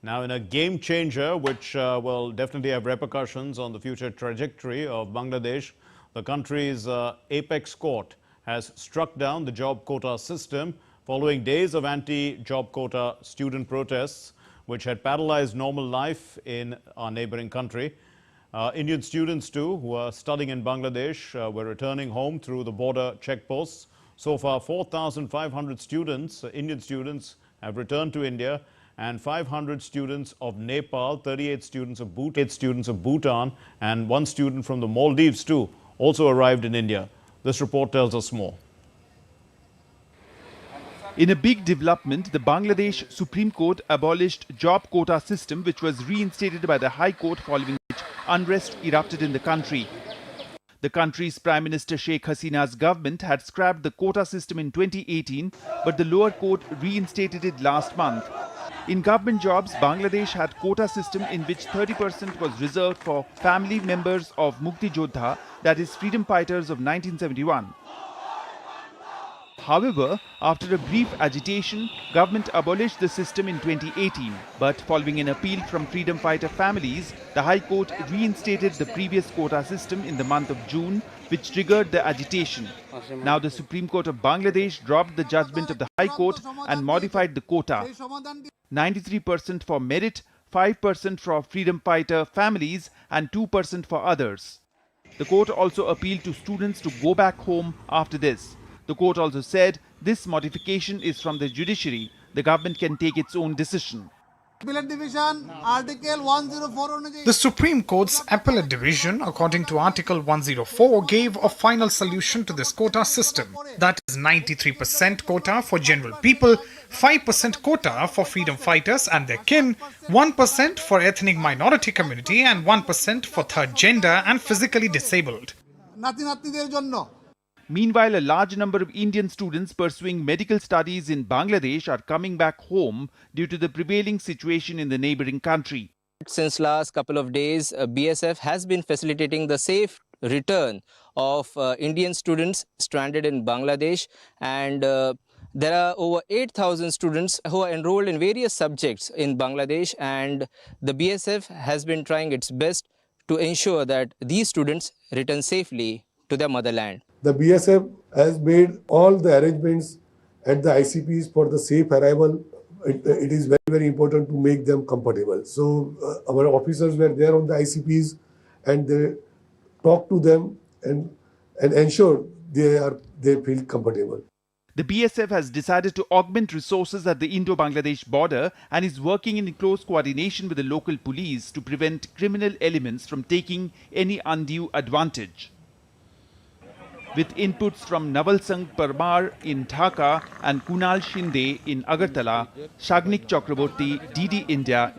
Now, in a game changer, which will definitely have repercussions on the future trajectory of Bangladesh, the country's apex court has struck down the job quota system following days of anti-job quota student protests, which had paralyzed normal life in our neighboring country. Indian students, too, who are studying in Bangladesh, were returning home through the border checkposts. So far, 4,500 students, Indian students, have returned to India, and 500 students of Nepal, 38 students of Bhutan, and 1 student from the Maldives, too, also arrived in India. This report tells us more. In a big development, the Bangladesh Supreme Court abolished job quota system, which was reinstated by the High Court, following which unrest erupted in the country. The country's Prime Minister Sheikh Hasina's government had scrapped the quota system in 2018, but the lower court reinstated it last month. In government jobs, Bangladesh had quota system in which 30% was reserved for family members of Mukti Jodha, that is freedom fighters of 1971. However, after a brief agitation, government abolished the system in 2018. But following an appeal from freedom fighter families, the High Court reinstated the previous quota system in the month of June, which triggered the agitation. Now the Supreme Court of Bangladesh dropped the judgment of the High Court and modified the quota. 93% for merit, 5% for freedom fighter families, and 2% for others. The court also appealed to students to go back home after this. The court also said this modification is from the judiciary. The government can take its own decision. The Supreme Court's Appellate Division, according to Article 104, gave a final solution to this quota system. That is 93% quota for general people, 5% quota for freedom fighters and their kin, 1% for ethnic minority community, and 1% for third gender and physically disabled. Meanwhile, a large number of Indian students pursuing medical studies in Bangladesh are coming back home due to the prevailing situation in the neighboring country. Since last couple of days, BSF has been facilitating the safe return of Indian students stranded in Bangladesh, and there are over 8,000 students who are enrolled in various subjects in Bangladesh, and the BSF has been trying its best to ensure that these students return safely to their motherland. The BSF has made all the arrangements at the ICPs for the safe arrival. It is very, very important to make them comfortable. So our officers were there on the ICPs, and they talked to them and ensured they feel comfortable. The BSF has decided to augment resources at the Indo-Bangladesh border and is working in close coordination with the local police to prevent criminal elements from taking any undue advantage. With inputs from Naval Sangh Parmar in Dhaka and Kunal Shinde in Agartala, Shagnik Chakraborty, DD India.